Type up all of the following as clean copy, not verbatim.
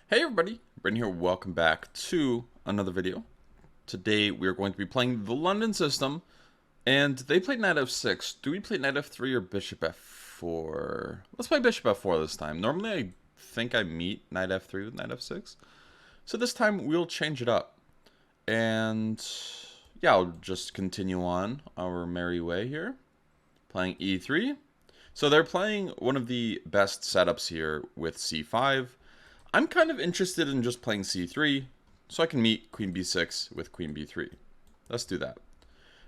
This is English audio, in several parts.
Hey everybody, Brandon here, welcome back to another video. Today we are going to be playing the London system, and they played knight f6. Do we play knight f3 or bishop f4? Let's play bishop f4 this time. Normally I think I meet knight f3 with knight f6. So this time we'll change it up. And yeah, I'll just continue on our merry way here. Playing e3. So they're playing one of the best setups here with c5. I'm kind of interested in just playing c3, so I can meet queen b6 with queen b3. Let's do that.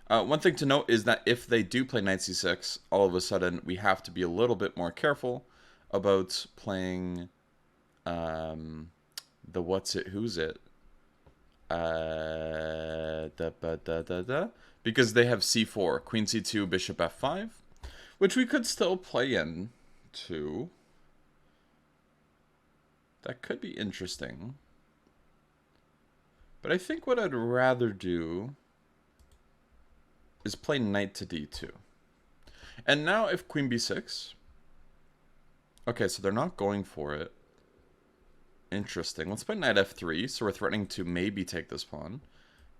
One thing to note is that if they do play knight c6, all of a sudden we have to be a little bit more careful about playing the what's it, who's it, because they have c4, queen c2, bishop f5, which we could still play into. That could be interesting. But I think what I'd rather do is play knight to d2. And now if queen b6... Okay, so they're not going for it. Interesting. Let's play knight f3, so we're threatening to maybe take this pawn.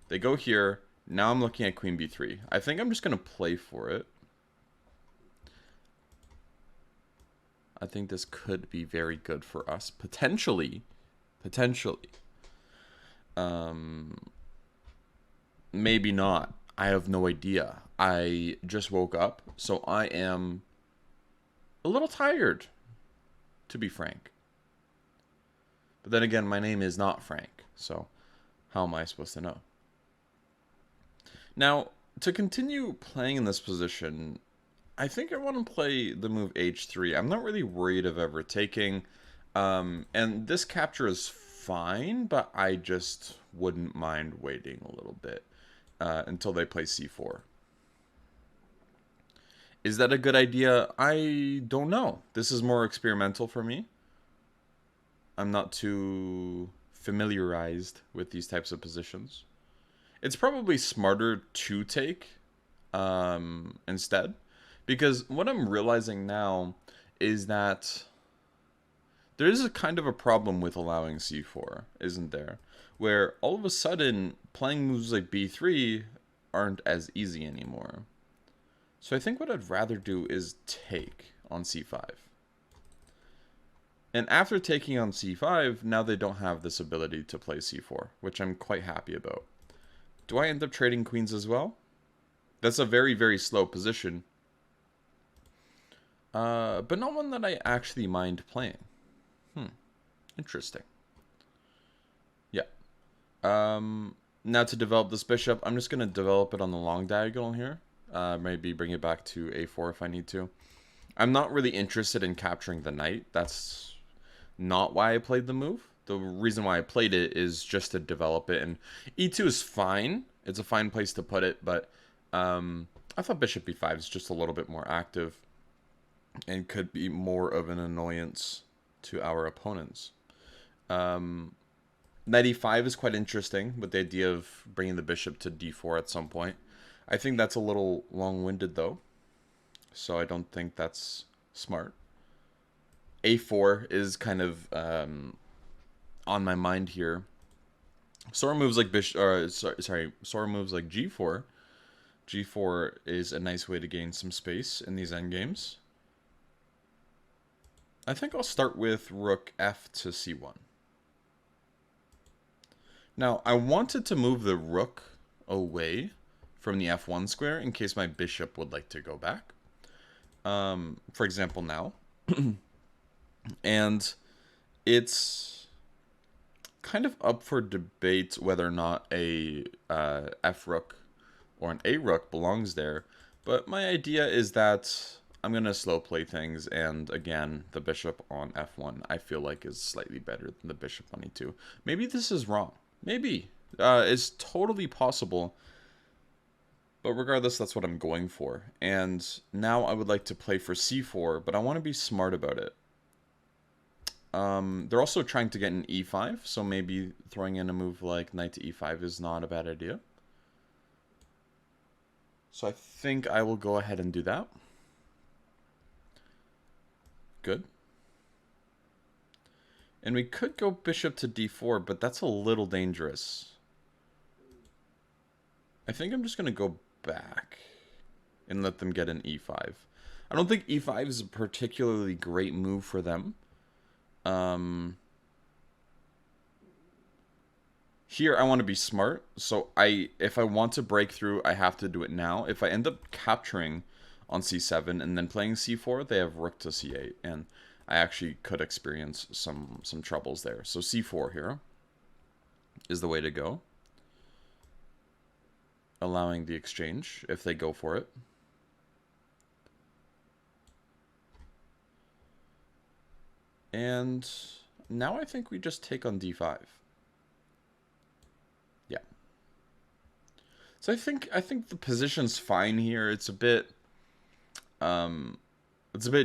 They go here. Now I'm looking at queen b3. I think I'm just going to play for it. I think this could be very good for us. Potentially. Maybe not. I have no idea. I just woke up, so I am a little tired, to be frank. But then again, my name is not Frank, so how am I supposed to know? Now, to continue playing in this position, I think I want to play the move h3. I'm not really worried of ever taking, and this capture is fine, but I just wouldn't mind waiting a little bit until they play c4. Is that a good idea? I don't know. This is more experimental for me. I'm not too familiarized with these types of positions. It's probably smarter to take instead. Because what I'm realizing now is that there is a kind of a problem with allowing c4, isn't there? Where all of a sudden, playing moves like b3 aren't as easy anymore. So I think what I'd rather do is take on c5. And after taking on c5, now they don't have this ability to play c4, which I'm quite happy about. Do I end up trading queens as well? That's a very, very slow position. But not one that I actually mind playing. Interesting. Yeah. Now to develop this bishop, I'm just going to develop it on the long diagonal here. Maybe bring it back to a4 if I need to. I'm not really interested in capturing the knight. That's not why I played the move. The reason why I played it is just to develop it. And e2 is fine. It's a fine place to put it, but I thought bishop b5 is just a little bit more active and could be more of an annoyance to our opponents. Knight e5 is quite interesting with the idea of bringing the bishop to d4 at some point. I think that's a little long-winded though, so I don't think that's smart. a4 is kind of on my mind here. Sora moves like Sora moves like g4. g4 is a nice way to gain some space in these endgames. I think I'll start with rook f to c1. Now, I wanted to move the rook away from the f1 square in case my bishop would like to go back. For example, now. And it's kind of up for debate whether or not a f rook or an a rook belongs there. But my idea is that I'm going to slow play things, and again, the bishop on f1 I feel like is slightly better than the bishop on e2. Maybe this is wrong. Maybe. It's totally possible. But regardless, that's what I'm going for. And now I would like to play for c4, but I want to be smart about it. They're also trying to get an e5, so maybe throwing in a move like knight to e5 is not a bad idea. So I think I will go ahead and do that. Good. And we could go bishop to d4, but that's a little dangerous. I think I'm just going to go back and let them get an e5. I don't think e5 is a particularly great move for them. Here, I want to be smart, so if I want to break through, I have to do it now. If I end up capturing on c7 and then playing c4, they have rook to c8, and I actually could experience some troubles there. So c4 here is the way to go, allowing the exchange if they go for it. And now I think we just take on d5. Yeah. So I think the position's fine here. It's a bit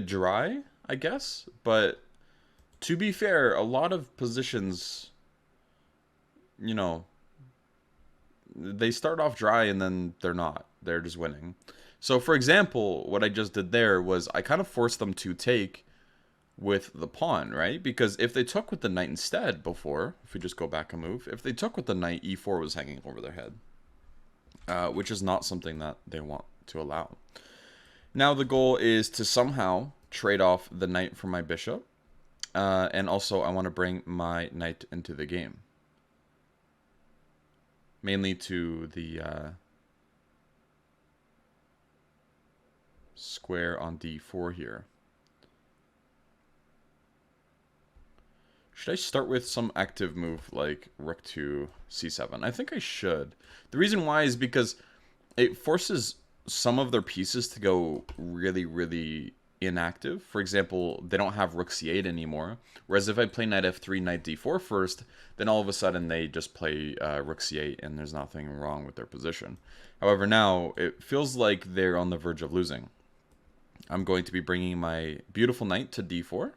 dry, I guess, but to be fair, a lot of positions, you know, they start off dry and then they're not. They're just winning. So for example, what I just did there was I kind of forced them to take with the pawn, right? Because if they took with the knight instead before, if we just go back a move, if they took with the knight, e4 was hanging over their head, which is not something that they want to allow. Now the goal is to somehow trade off the knight from my bishop, and also I want to bring my knight into the game, mainly to the square on d4 here. Should I start with some active move like rook to c7? I think I should. The reason why is because it forces some of their pieces to go really, really inactive. For example, they don't have rook c8 anymore. Whereas if I play knight f3, knight d4 first, then all of a sudden they just play rook c8 and there's nothing wrong with their position. However, now it feels like they're on the verge of losing. I'm going to be bringing my beautiful knight to d4.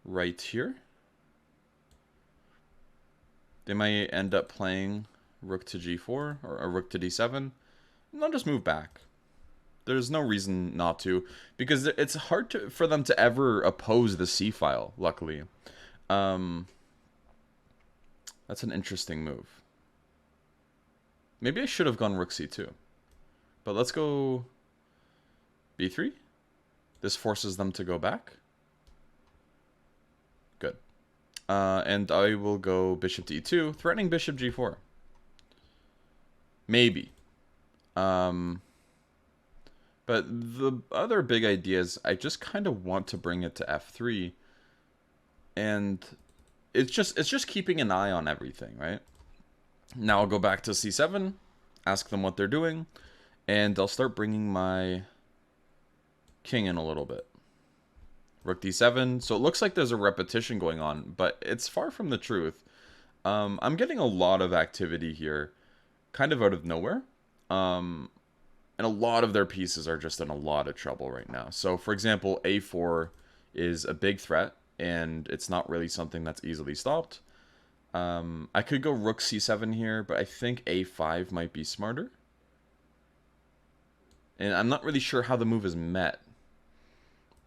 Right here. They might end up playing rook to g4 or a rook to d7. And they'll just move back. There's no reason not to, because it's hard for them to ever oppose the c file, luckily. That's an interesting move. Maybe I should have gone rook c2. But let's go b3. This forces them to go back. Good. And I will go bishop to e2, threatening bishop g4. Maybe. But the other big idea is I just kind of want to bring it to f3. And it's just keeping an eye on everything, right? Now I'll go back to c7, ask them what they're doing, and I'll start bringing my king in a little bit. Rook d7. So it looks like there's a repetition going on, but it's far from the truth. I'm getting a lot of activity here, kind of out of nowhere. And a lot of their pieces are just in a lot of trouble right now. So, for example, a4 is a big threat, and it's not really something that's easily stopped. I could go rook c7 here, but I think a5 might be smarter. And I'm not really sure how the move is met.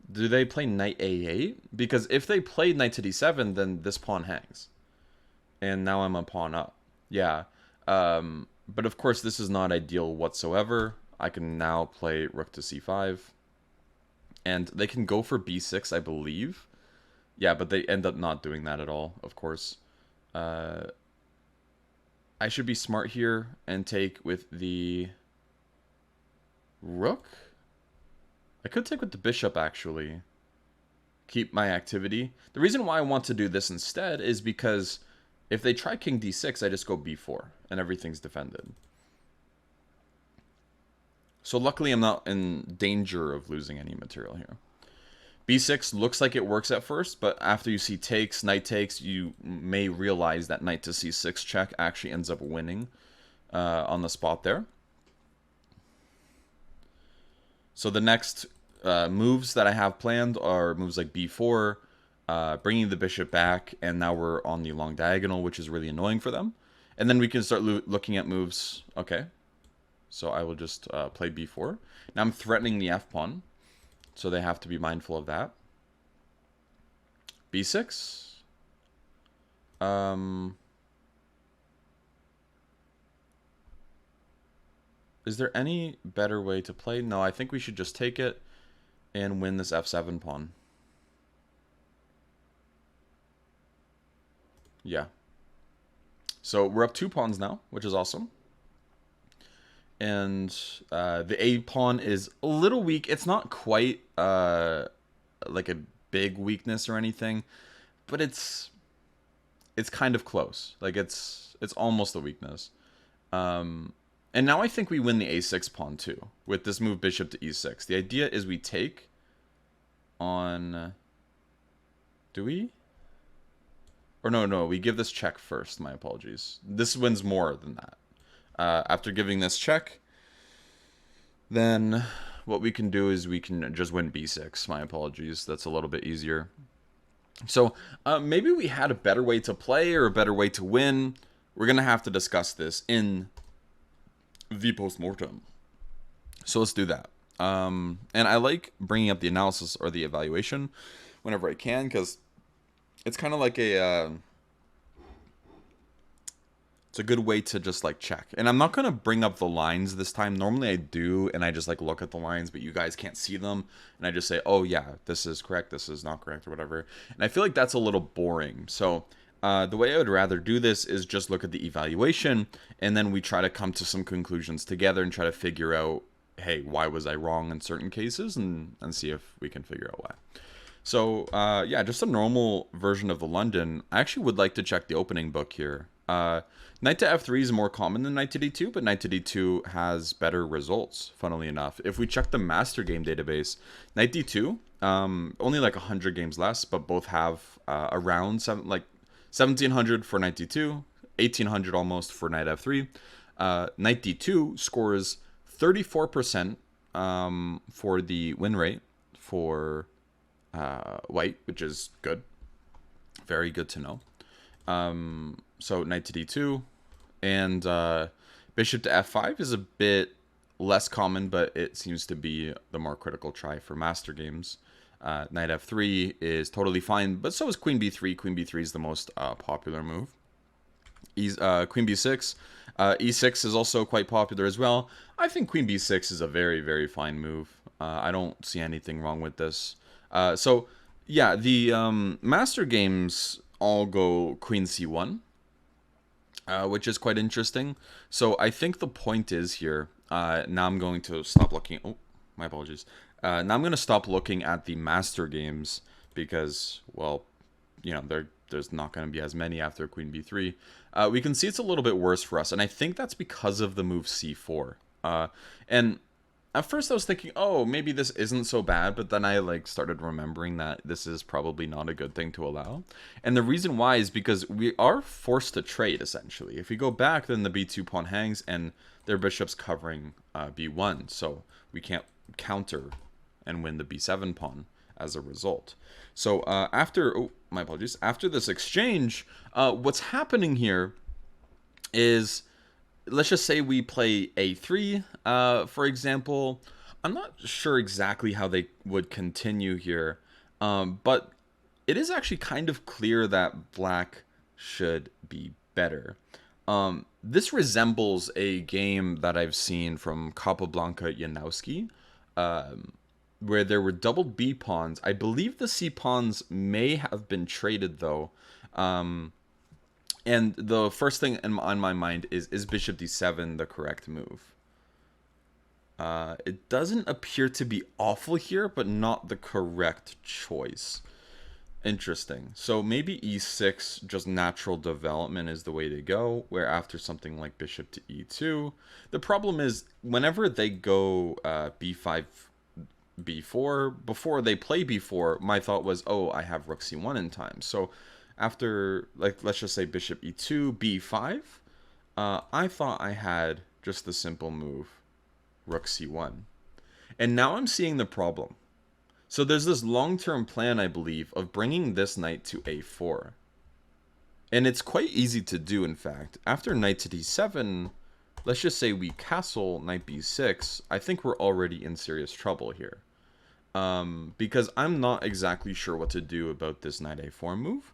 Do they play knight a8? Because if they play knight to d7, then this pawn hangs. And now I'm a pawn up. Yeah. But of course, this is not ideal whatsoever. I can now play rook to c5. And they can go for b6, I believe. Yeah, but they end up not doing that at all, of course. I should be smart here and take with the rook. I could take with the bishop, actually. Keep my activity. The reason why I want to do this instead is because if they try king d6, I just go b4, and everything's defended. So luckily, I'm not in danger of losing any material here. b6 looks like it works at first, but after you see takes, knight takes, you may realize that knight to c6 check actually ends up winning on the spot there. So the next moves that I have planned are moves like b4, bringing the bishop back, and now we're on the long diagonal, which is really annoying for them. And then we can start looking at moves. Okay, so I will just play b4. Now I'm threatening the f-pawn, so they have to be mindful of that. b6. Is there any better way to play? No, I think we should just take it and win this f7 pawn. Yeah. So we're up 2 pawns now, which is awesome. And the A pawn is a little weak. It's not quite like a big weakness or anything, but it's kind of close. Like it's almost a weakness. And now I think we win the a6 pawn too with this move bishop to e6. The idea is we take on. Do we? Or no, we give this check first. My apologies. This wins more than that. After giving this check, then what we can do is we can just win b6. My apologies. That's a little bit easier. So maybe we had a better way to play or a better way to win. We're going to have to discuss this in the postmortem. So let's do that. And I like bringing up the analysis or the evaluation whenever I can, because it's kind of like a... it's a good way to just like check. And I'm not going to bring up the lines this time. Normally I do, and I just like look at the lines, but you guys can't see them. And I just say, oh yeah, this is correct, this is not correct, or whatever. And I feel like that's a little boring. So the way I would rather do this is just look at the evaluation, and then we try to come to some conclusions together and try to figure out, hey, why was I wrong in certain cases, and see if we can figure out why. So yeah, just a normal version of the London. I actually would like to check the opening book here. Knight to f3 is more common than knight to d2, but knight to d2 has better results, funnily enough. If we check the master game database, knight d2, only like 100 games less, but both have around 1700 for knight d2, 1800 almost for knight f3. Knight d2 scores 34% for the win rate for white, which is good. Very good to know. So knight to d2, and bishop to f5 is a bit less common, but it seems to be the more critical try for master games. Knight f3 is totally fine, but so is queen b3. Queen b3 is the most popular move. Queen b6. E6 is also quite popular as well. I think queen b6 is a very, very fine move. I don't see anything wrong with this. So yeah, the master games all go queen c1, which is quite interesting. So I think the point is here, now I'm going to stop looking. Oh, my apologies. Now I'm going to stop looking at the master games because, well, you know, there's not going to be as many after queen b3. We can see it's a little bit worse for us, and I think that's because of the move c4. And at first I was thinking, oh, maybe this isn't so bad, but then I like started remembering that this is probably not a good thing to allow. And the reason why is because we are forced to trade, essentially. If we go back, then the b2 pawn hangs, and their bishop's covering b1, so we can't counter and win the b7 pawn as a result. So after, oh, my apologies, after this exchange, what's happening here is, let's just say we play a3, for example. I'm not sure exactly how they would continue here, but it is actually kind of clear that black should be better. This resembles a game that I've seen from Capablanca Janowski, where there were doubled b pawns. I believe the c pawns may have been traded, though. And the first thing on my mind is bishop d7 the correct move? It doesn't appear to be awful here, but not the correct choice. Interesting. So maybe e6, just natural development, is the way to go, where after something like bishop to e2. The problem is, whenever they go b5, b4, before they play b4, my thought was, oh, I have rook c1 in time. So after, like, let's just say bishop e2, b5, I thought I had just the simple move, rook c1. And now I'm seeing the problem. So there's this long-term plan, I believe, of bringing this knight to a4. And it's quite easy to do, in fact. After knight to d7, let's just say we castle knight b6, I think we're already in serious trouble here. because I'm not exactly sure what to do about this knight a4 move.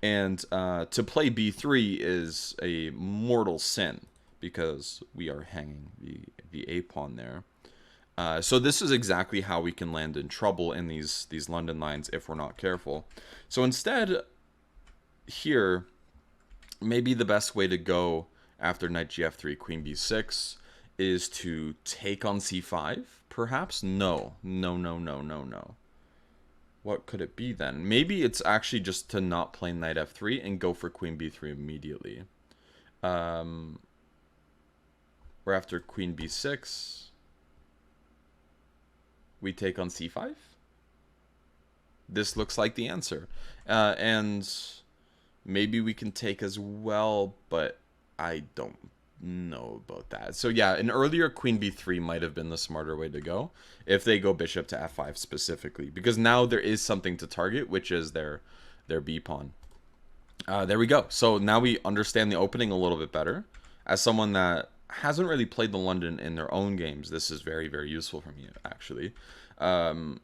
And to play b3 is a mortal sin because we are hanging the a pawn there. So this is exactly how we can land in trouble in these London lines if we're not careful. So instead, here, maybe the best way to go after knight gf3, queen b6 is to take on c5, perhaps? No. What could it be then? Maybe it's actually just to not play knight f3 and go for queen b3 immediately. Or after queen b6, we take on c5. This looks like the answer. And maybe we can take as well, but I don't know about that. So yeah, an earlier queen b3 might have been the smarter way to go if they go bishop to f5 specifically, because now there is something to target, which is their b pawn. There we go. So now we understand the opening a little bit better. As someone that hasn't really played the London in their own games, this is very, very useful for me, actually.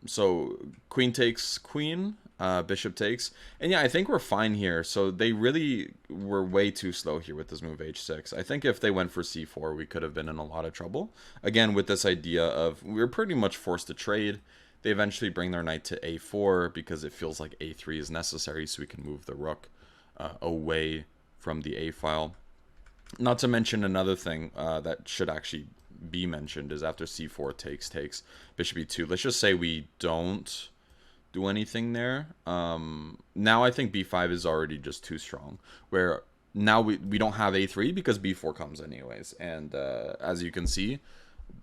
So queen takes queen, bishop takes, and yeah, I think we're fine here. So they really were way too slow here with this move h6. I think if they went for c4, we could have been in a lot of trouble. Again, with this idea of we're pretty much forced to trade. They eventually bring their knight to a4 because it feels like a3 is necessary so we can move the rook away from the a file. Not to mention another thing that should actually be mentioned is after c4 takes bishop e2. Let's just say we don't do anything there. Now I think b5 is already just too strong, where now we don't have a3 because b4 comes anyways. And as you can see,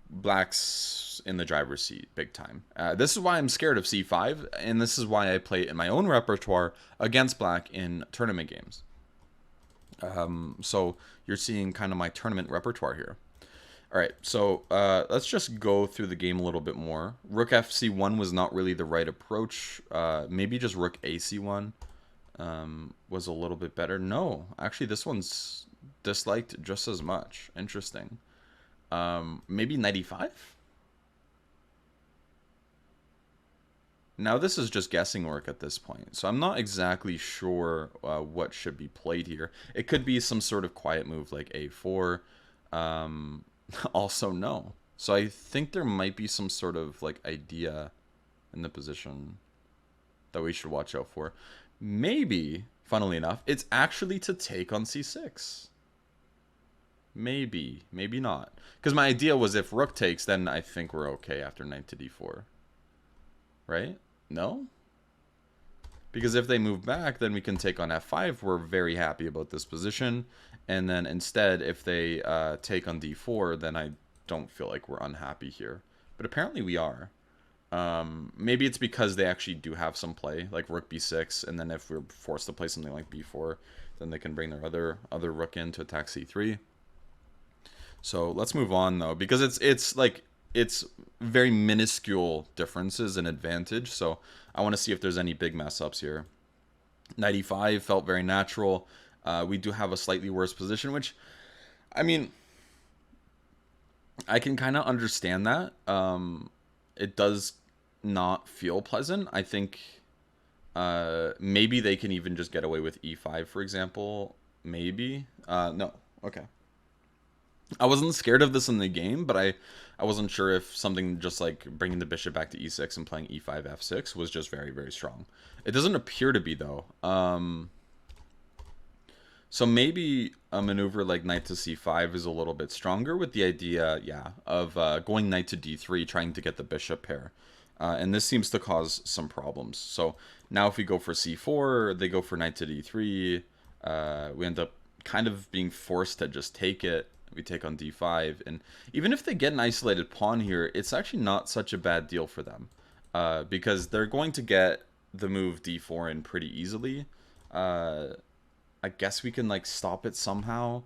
black's in the driver's seat big time. This is why I'm scared of c5, and this is why I play in my own repertoire against black in tournament games. So you're seeing kind of my tournament repertoire here. All right, so let's just go through the game a little bit more. Rook fc1 was not really the right approach. Maybe just rook ac1 was a little bit better. No, actually this one's disliked just as much. Interesting. Maybe knight e5? Now this is just guessing work at this point, so I'm not exactly sure what should be played here. It could be some sort of quiet move like a4. Also no. So I think there might be some sort of like idea in the position that we should watch out for. Maybe, funnily enough, it's actually to take on c6. Maybe, maybe not. Because my idea was if rook takes, then I think we're okay after knight to d4. Right? No? Because if they move back, then we can take on f5. We're very happy about this position. And then instead, if they take on d4, then I don't feel like we're unhappy here. But apparently we are. Maybe it's because they actually do have some play, like rook b6. And then if we're forced to play something like b4, then they can bring their other rook in to attack c3. So let's move on, though, because it's very minuscule differences in advantage. So I want to see if there's any big mess ups here. Knight e5 felt very natural. We do have a slightly worse position, which, I mean, I can kind of understand that. It does not feel pleasant. I think maybe they can even just get away with e5, for example. Maybe. No. Okay. I wasn't scared of this in the game, but I wasn't sure if something just like bringing the bishop back to e6 and playing e5 f6 was just very, very strong. It doesn't appear to be, though. So maybe a maneuver like knight to c5 is a little bit stronger with the idea, yeah, of going knight to d3, trying to get the bishop pair. And this seems to cause some problems. So now if we go for c4, they go for knight to d3. We end up kind of being forced to just take it. We take on d5, and even if they get an isolated pawn here, it's actually not such a bad deal for them, because they're going to get the move d4 in pretty easily. I guess we can like stop it somehow.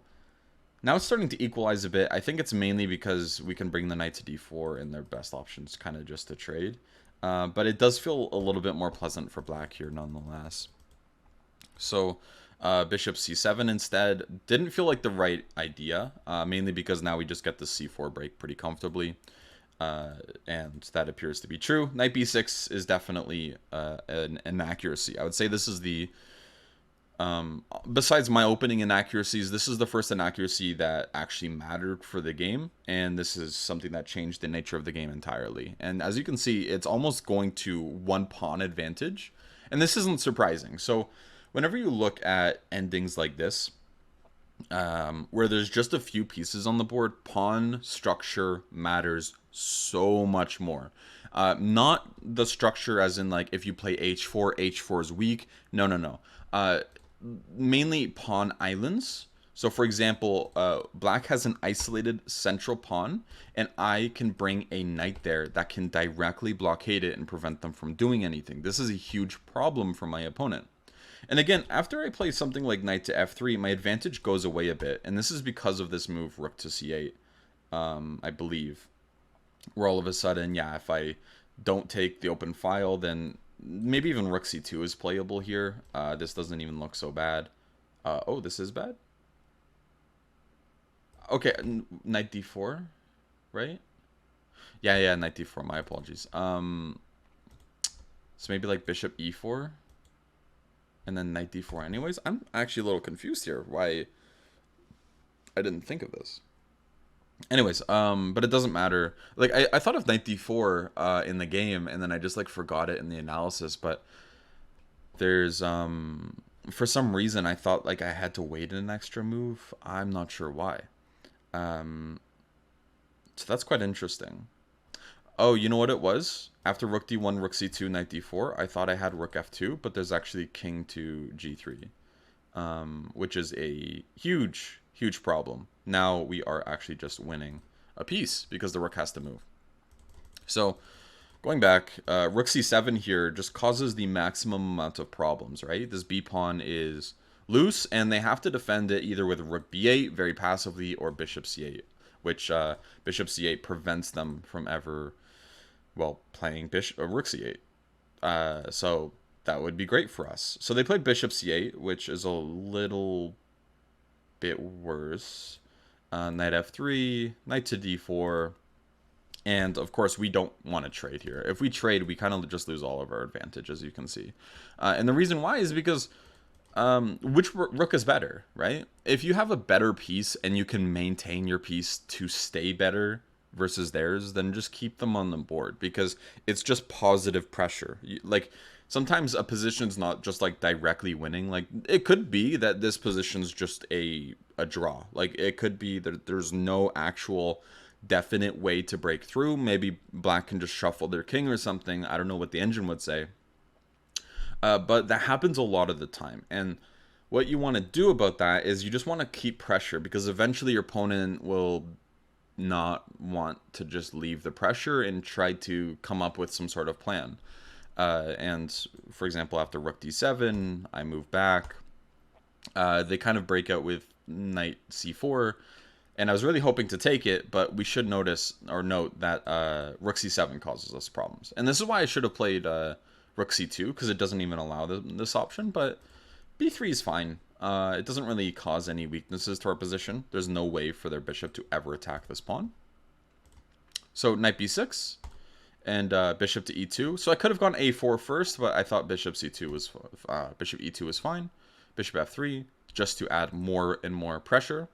Now it's starting to equalize a bit. I think it's mainly because we can bring the knight to d4 and their best options kind of just to trade. But it does feel a little bit more pleasant for black here nonetheless. So bishop c7 instead didn't feel like the right idea, mainly because now we just get the c4 break pretty comfortably. And that appears to be true. Knight b6 is definitely an inaccuracy. I would say this is the besides my opening inaccuracies, this is the first inaccuracy that actually mattered for the game, and this is something that changed the nature of the game entirely. And as you can see, it's almost going to one pawn advantage, and this isn't surprising. So whenever you look at endings like this, where there's just a few pieces on the board, pawn structure matters so much more. Not the structure as in like if you play h4, h4 is weak. No, no, no. Mainly pawn islands. So for example, black has an isolated central pawn, and I can bring a knight there that can directly blockade it and prevent them from doing anything. This is a huge problem for my opponent. And again, after I play something like knight to f3, my advantage goes away a bit, and this is because of this move, rook to c8, I believe. Where all of a sudden, yeah, if I don't take the open file, then maybe even rook c2 is playable here. This doesn't even look so bad. Oh, this is bad? Okay, knight d4, right? Yeah, knight d4, my apologies. So maybe like bishop e4, and then knight d4 anyways. I'm actually a little confused here why I didn't think of this. Anyways, but it doesn't matter. Like, I thought of knight d4 in the game, and then I just, like, forgot it in the analysis, but there's, for some reason, I thought, like, I had to wait an extra move. I'm not sure why. So that's quite interesting. Oh, you know what it was? After rook d1, rook c2, knight d4, I thought I had rook f2, but there's actually king to g3, which is a huge, huge problem. Now we are actually just winning a piece because the rook has to move. So going back, rook c7 here just causes the maximum amount of problems, right? This b pawn is loose, and they have to defend it either with rook b8 very passively or bishop c8, which bishop c8 prevents them from ever, well, playing rook c8. So that would be great for us. So they played bishop c8, which is a little bit worse. Knight f3, knight to d4, and of course we don't want to trade here. If we trade, we kind of just lose all of our advantage, as you can see. And the reason why is because which rook is better, right? If you have a better piece and you can maintain your piece to stay better versus theirs, then just keep them on the board, because it's just positive pressure. Like, sometimes a position's not just like directly winning. Like, it could be that this position's just a draw. Like, it could be that there's no actual definite way to break through. Maybe black can just shuffle their king or something. I don't know what the engine would say. But that happens a lot of the time. And what you want to do about that is you just want to keep pressure, because eventually your opponent will not want to just leave the pressure and try to come up with some sort of plan. And for example, after rook d7, I move back. They kind of break out with knight c4, and I was really hoping to take it, but we should note that rook c7 causes us problems. And this is why I should have played rook c2, because it doesn't even allow this option, but b3 is fine. It doesn't really cause any weaknesses to our position. There's no way for their bishop to ever attack this pawn. So knight b6 and bishop to e2. So I could have gone a4 first, but I thought bishop c2 was bishop e2 was fine. Bishop f3 just to add more and more pressure.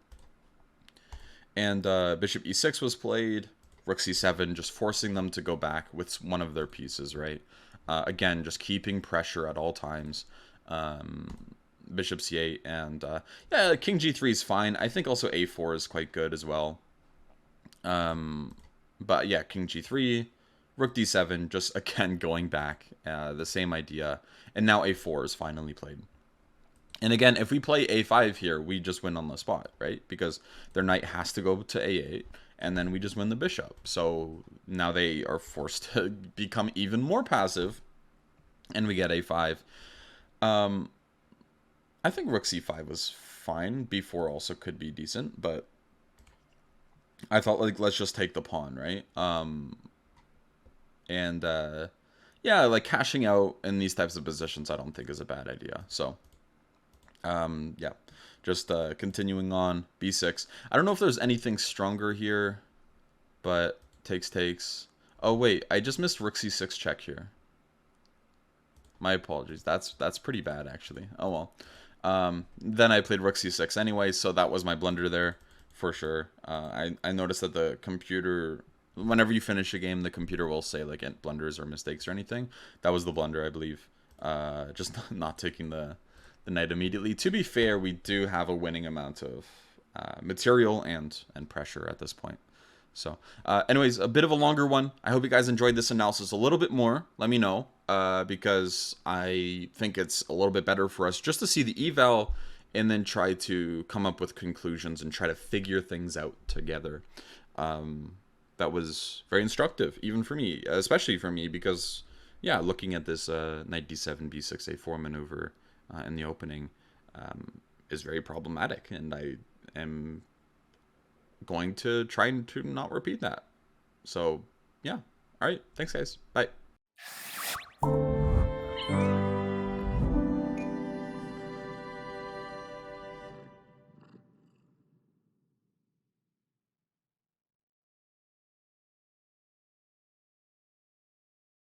And bishop e6 was played. Rook c7, just forcing them to go back with one of their pieces, right? Again, just keeping pressure at all times. Bishop c8, and yeah, king g3 is fine. I think also a4 is quite good as well. But yeah, king g3, rook d7, just again going back, the same idea. And now a4 is finally played. And again, if we play a5 here, we just win on the spot, right? Because their knight has to go to a8, and then we just win the bishop. So now they are forced to become even more passive, and we get a5. I think rook c5 was fine. b4 also could be decent, but I thought, like, let's just take the pawn, right? Yeah, like, cashing out in these types of positions I don't think is a bad idea. So yeah, just continuing on b6. I don't know if there's anything stronger here, but Takes. Oh wait, I just missed rook c6 check here. My apologies. That's pretty bad actually. Oh well. Then I played rook c6 anyway, so that was my blunder there for sure. I noticed that the computer, whenever you finish a game, the computer will say like blunders or mistakes or anything. That was the blunder, I believe. Just not taking the knight immediately. To be fair, we do have a winning amount of material and pressure at this point. So, anyways, a bit of a longer one. I hope you guys enjoyed this analysis a little bit more. Let me know, because I think it's a little bit better for us just to see the eval and then try to come up with conclusions and try to figure things out together. That was very instructive, even for me, especially for me, because, yeah, looking at this knight d7, b6, a4 maneuver in the opening is very problematic, and I am going to try to not repeat that. So, yeah. All right. Thanks, guys. Bye.